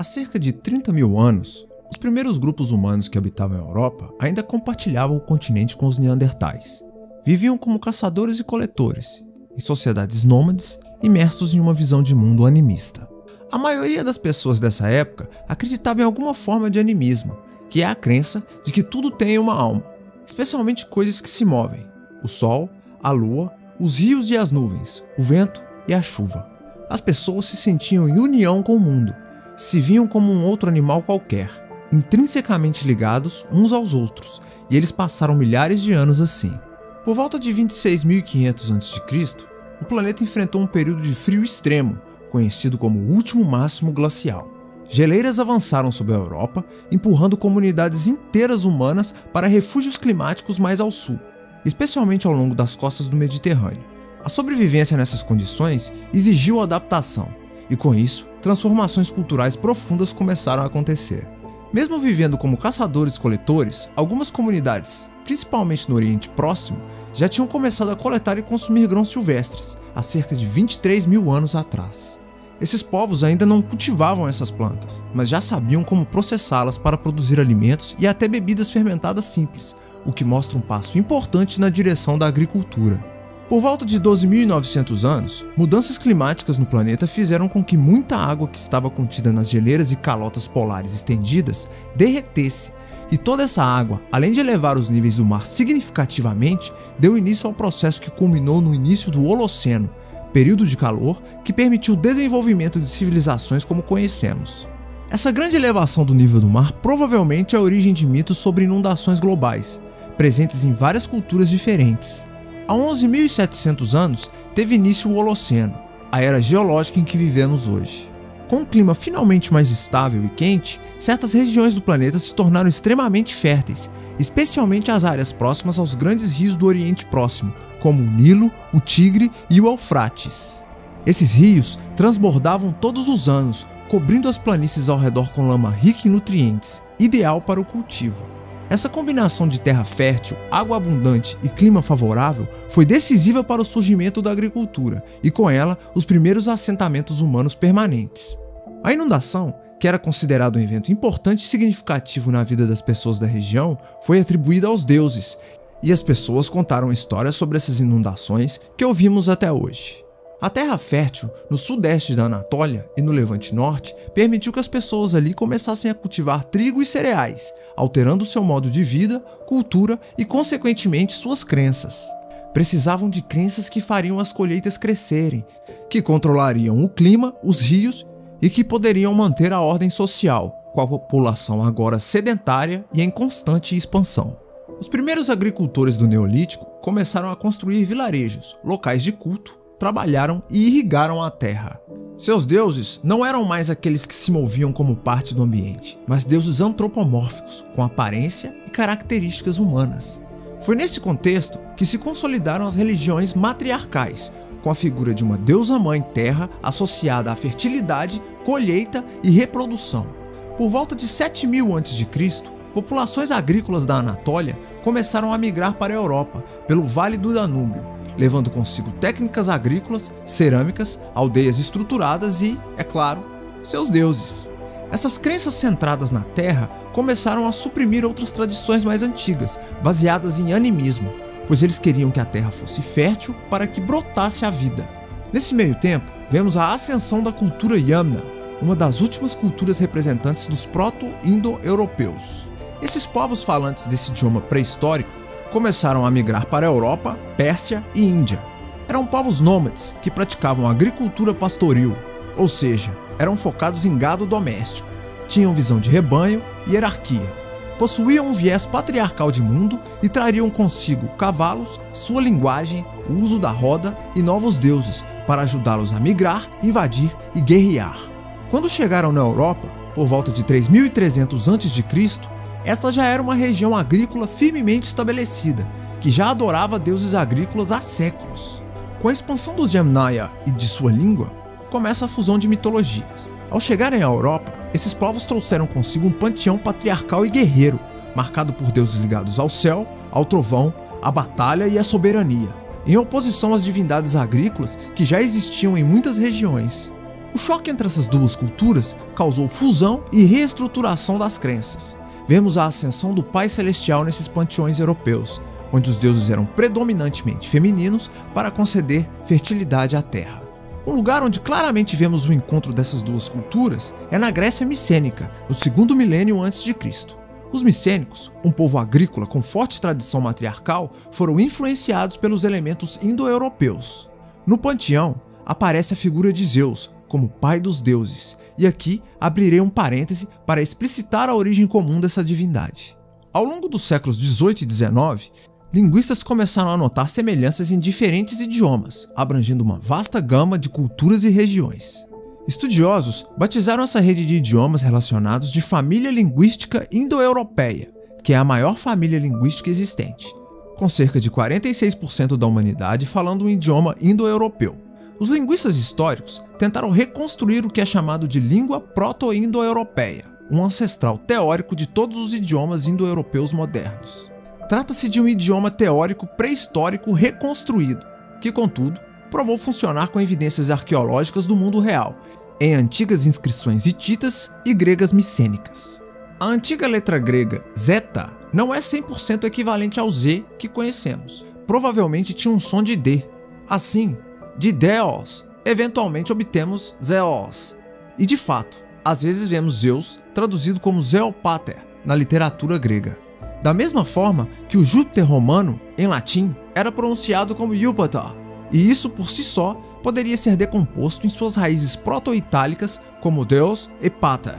Há cerca de 30 mil anos, os primeiros grupos humanos que habitavam a Europa ainda compartilhavam o continente com os neandertais. Viviam como caçadores e coletores, em sociedades nômades, imersos em uma visão de mundo animista. A maioria das pessoas dessa época acreditava em alguma forma de animismo, que é a crença de que tudo tem uma alma, especialmente coisas que se movem: o sol, a lua, os rios e as nuvens, o vento e a chuva. As pessoas se sentiam em união com o mundo, se viam como um outro animal qualquer, intrinsecamente ligados uns aos outros, e eles passaram milhares de anos assim. Por volta de 26.500 a.C., o planeta enfrentou um período de frio extremo, conhecido como o último máximo glacial. Geleiras avançaram sobre a Europa, empurrando comunidades inteiras humanas para refúgios climáticos mais ao sul, especialmente ao longo das costas do Mediterrâneo. A sobrevivência nessas condições exigiu adaptação, e com isso, transformações culturais profundas começaram a acontecer. Mesmo vivendo como caçadores-coletores, algumas comunidades, principalmente no Oriente Próximo, já tinham começado a coletar e consumir grãos silvestres, há cerca de 23 mil anos atrás. Esses povos ainda não cultivavam essas plantas, mas já sabiam como processá-las para produzir alimentos e até bebidas fermentadas simples, o que mostra um passo importante na direção da agricultura. Por volta de 12.900 anos, mudanças climáticas no planeta fizeram com que muita água que estava contida nas geleiras e calotas polares estendidas derretesse, e toda essa água, além de elevar os níveis do mar significativamente, deu início ao processo que culminou no início do Holoceno, período de calor que permitiu o desenvolvimento de civilizações como conhecemos. Essa grande elevação do nível do mar provavelmente é a origem de mitos sobre inundações globais, presentes em várias culturas diferentes. Há 11.700 anos teve início o Holoceno, a era geológica em que vivemos hoje. Com um clima finalmente mais estável e quente, certas regiões do planeta se tornaram extremamente férteis, especialmente as áreas próximas aos grandes rios do Oriente Próximo, como o Nilo, o Tigre e o Eufrates. Esses rios transbordavam todos os anos, cobrindo as planícies ao redor com lama rica em nutrientes, ideal para o cultivo. Essa combinação de terra fértil, água abundante e clima favorável foi decisiva para o surgimento da agricultura e, com ela, os primeiros assentamentos humanos permanentes. A inundação, que era considerado um evento importante e significativo na vida das pessoas da região, foi atribuída aos deuses, e as pessoas contaram histórias sobre essas inundações que ouvimos até hoje. A terra fértil, no sudeste da Anatólia e no Levante Norte, permitiu que as pessoas ali começassem a cultivar trigo e cereais, alterando seu modo de vida, cultura e, consequentemente, suas crenças. Precisavam de crenças que fariam as colheitas crescerem, que controlariam o clima, os rios e que poderiam manter a ordem social, com a população agora sedentária e em constante expansão. Os primeiros agricultores do Neolítico começaram a construir vilarejos, locais de culto, trabalharam e irrigaram a terra. Seus deuses não eram mais aqueles que se moviam como parte do ambiente, mas deuses antropomórficos, com aparência e características humanas. Foi nesse contexto que se consolidaram as religiões matriarcais, com a figura de uma deusa-mãe terra associada à fertilidade, colheita e reprodução. Por volta de 7.000 a.C., populações agrícolas da Anatólia começaram a migrar para a Europa, pelo Vale do Danúbio, levando consigo técnicas agrícolas, cerâmicas, aldeias estruturadas e, é claro, seus deuses. Essas crenças centradas na terra começaram a suprimir outras tradições mais antigas, baseadas em animismo, pois eles queriam que a terra fosse fértil para que brotasse a vida. Nesse meio tempo, vemos a ascensão da cultura Yamna, uma das últimas culturas representantes dos proto-indo-europeus. Esses povos falantes desse idioma pré-histórico começaram a migrar para a Europa, Pérsia e Índia. Eram povos nômades que praticavam agricultura pastoril, ou seja, eram focados em gado doméstico, tinham visão de rebanho e hierarquia, possuíam um viés patriarcal de mundo e trariam consigo cavalos, sua linguagem, o uso da roda e novos deuses para ajudá-los a migrar, invadir e guerrear. Quando chegaram na Europa, por volta de 3.300 a.C., esta já era uma região agrícola firmemente estabelecida, que já adorava deuses agrícolas há séculos. Com a expansão dos Yamnaya e de sua língua, começa a fusão de mitologias. Ao chegarem à Europa, esses povos trouxeram consigo um panteão patriarcal e guerreiro, marcado por deuses ligados ao céu, ao trovão, à batalha e à soberania, em oposição às divindades agrícolas que já existiam em muitas regiões. O choque entre essas duas culturas causou fusão e reestruturação das crenças. Vemos a ascensão do Pai Celestial nesses panteões europeus, onde os deuses eram predominantemente femininos para conceder fertilidade à terra. Um lugar onde claramente vemos o encontro dessas duas culturas é na Grécia micênica, no 2º milênio a.C. Os micênicos, um povo agrícola com forte tradição matriarcal, foram influenciados pelos elementos indo-europeus. No panteão, aparece a figura de Zeus como pai dos deuses, e aqui abrirei um parêntese para explicitar a origem comum dessa divindade. Ao longo dos séculos 18 e 19, linguistas começaram a notar semelhanças em diferentes idiomas, abrangendo uma vasta gama de culturas e regiões. Estudiosos batizaram essa rede de idiomas relacionados de família linguística indo-europeia, que é a maior família linguística existente, com cerca de 46% da humanidade falando um idioma indo-europeu. Os linguistas históricos tentaram reconstruir o que é chamado de língua proto-indo-europeia, um ancestral teórico de todos os idiomas indo-europeus modernos. Trata-se de um idioma teórico pré-histórico reconstruído, que, contudo, provou funcionar com evidências arqueológicas do mundo real, em antigas inscrições hititas e gregas micênicas. A antiga letra grega zeta não é 100% equivalente ao Z que conhecemos. Provavelmente tinha um som de D. Assim, de Deos, eventualmente obtemos Zeos. E de fato, às vezes vemos Zeus traduzido como Zeopater na literatura grega. Da mesma forma que o Júpiter romano, em latim, era pronunciado como Júpiter, e isso por si só poderia ser decomposto em suas raízes proto-itálicas como Deus e Pater.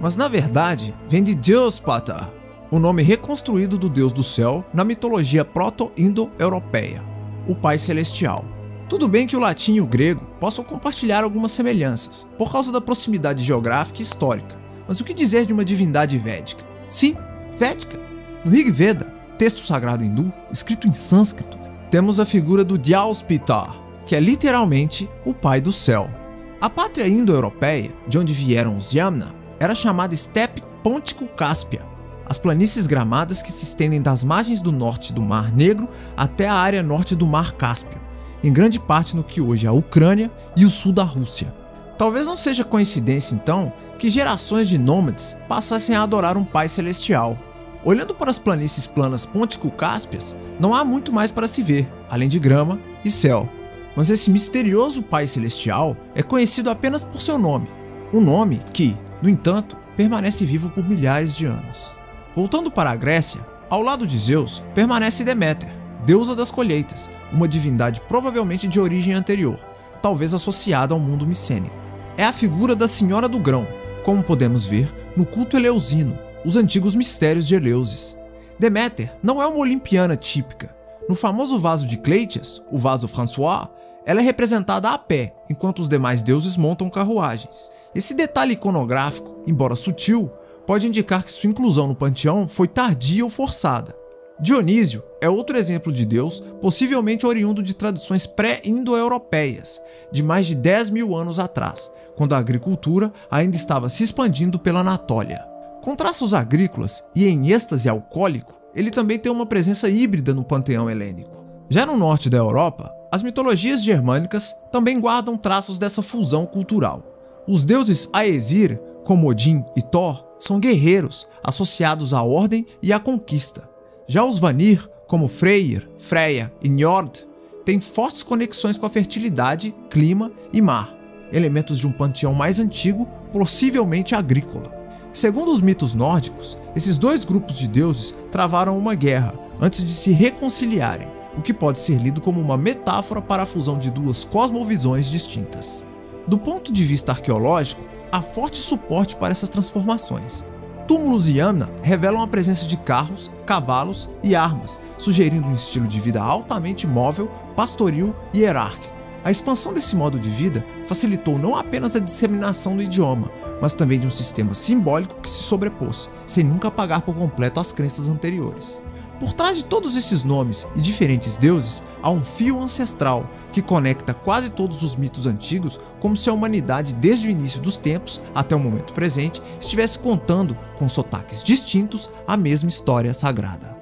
Mas na verdade, vem de Deus Pater, o nome reconstruído do Deus do céu na mitologia proto-indo-europeia, o Pai Celestial. Tudo bem que o latim e o grego possam compartilhar algumas semelhanças, por causa da proximidade geográfica e histórica, mas o que dizer de uma divindade védica? Sim, védica! No Rig Veda, texto sagrado hindu, escrito em sânscrito, temos a figura do Dyaus-Pitar, que é literalmente o Pai do Céu. A pátria indo-europeia, de onde vieram os Yamna, era chamada Estepe Pôntico-Cáspia, as planícies gramadas que se estendem das margens do norte do Mar Negro até a área norte do Mar Cáspio, em grande parte no que hoje é a Ucrânia e o sul da Rússia. Talvez não seja coincidência, então, que gerações de nômades passassem a adorar um Pai Celestial. Olhando para as planícies planas pôntico-cáspias, não há muito mais para se ver, além de grama e céu. Mas esse misterioso Pai Celestial é conhecido apenas por seu nome, um nome que, no entanto, permanece vivo por milhares de anos. Voltando para a Grécia, ao lado de Zeus, permanece Deméter, deusa das colheitas, uma divindade provavelmente de origem anterior, talvez associada ao mundo micênico. É a figura da Senhora do Grão, como podemos ver no culto eleusino, os antigos mistérios de Eleusis. Deméter não é uma olimpiana típica. No famoso vaso de Cleitias, o vaso François, ela é representada a pé, enquanto os demais deuses montam carruagens. Esse detalhe iconográfico, embora sutil, pode indicar que sua inclusão no panteão foi tardia ou forçada. Dionísio é outro exemplo de deus, possivelmente oriundo de tradições pré-indo-europeias, de mais de 10.000 anos atrás, quando a agricultura ainda estava se expandindo pela Anatólia. Com traços agrícolas e em êxtase alcoólico, ele também tem uma presença híbrida no panteão helênico. Já no norte da Europa, as mitologias germânicas também guardam traços dessa fusão cultural. Os deuses Aesir, como Odin e Thor, são guerreiros associados à ordem e à conquista. Já os Vanir, como Freyr, Freya e Njord, têm fortes conexões com a fertilidade, clima e mar, elementos de um panteão mais antigo, possivelmente agrícola. Segundo os mitos nórdicos, esses dois grupos de deuses travaram uma guerra antes de se reconciliarem, o que pode ser lido como uma metáfora para a fusão de duas cosmovisões distintas. Do ponto de vista arqueológico, há forte suporte para essas transformações. Túmulos Yamna revelam a presença de carros, cavalos e armas, sugerindo um estilo de vida altamente móvel, pastoril e hierárquico. A expansão desse modo de vida facilitou não apenas a disseminação do idioma, mas também de um sistema simbólico que se sobrepôs, sem nunca apagar por completo as crenças anteriores. Por trás de todos esses nomes e diferentes deuses, há um fio ancestral que conecta quase todos os mitos antigos, como se a humanidade desde o início dos tempos até o momento presente estivesse contando, com sotaques distintos, a mesma história sagrada.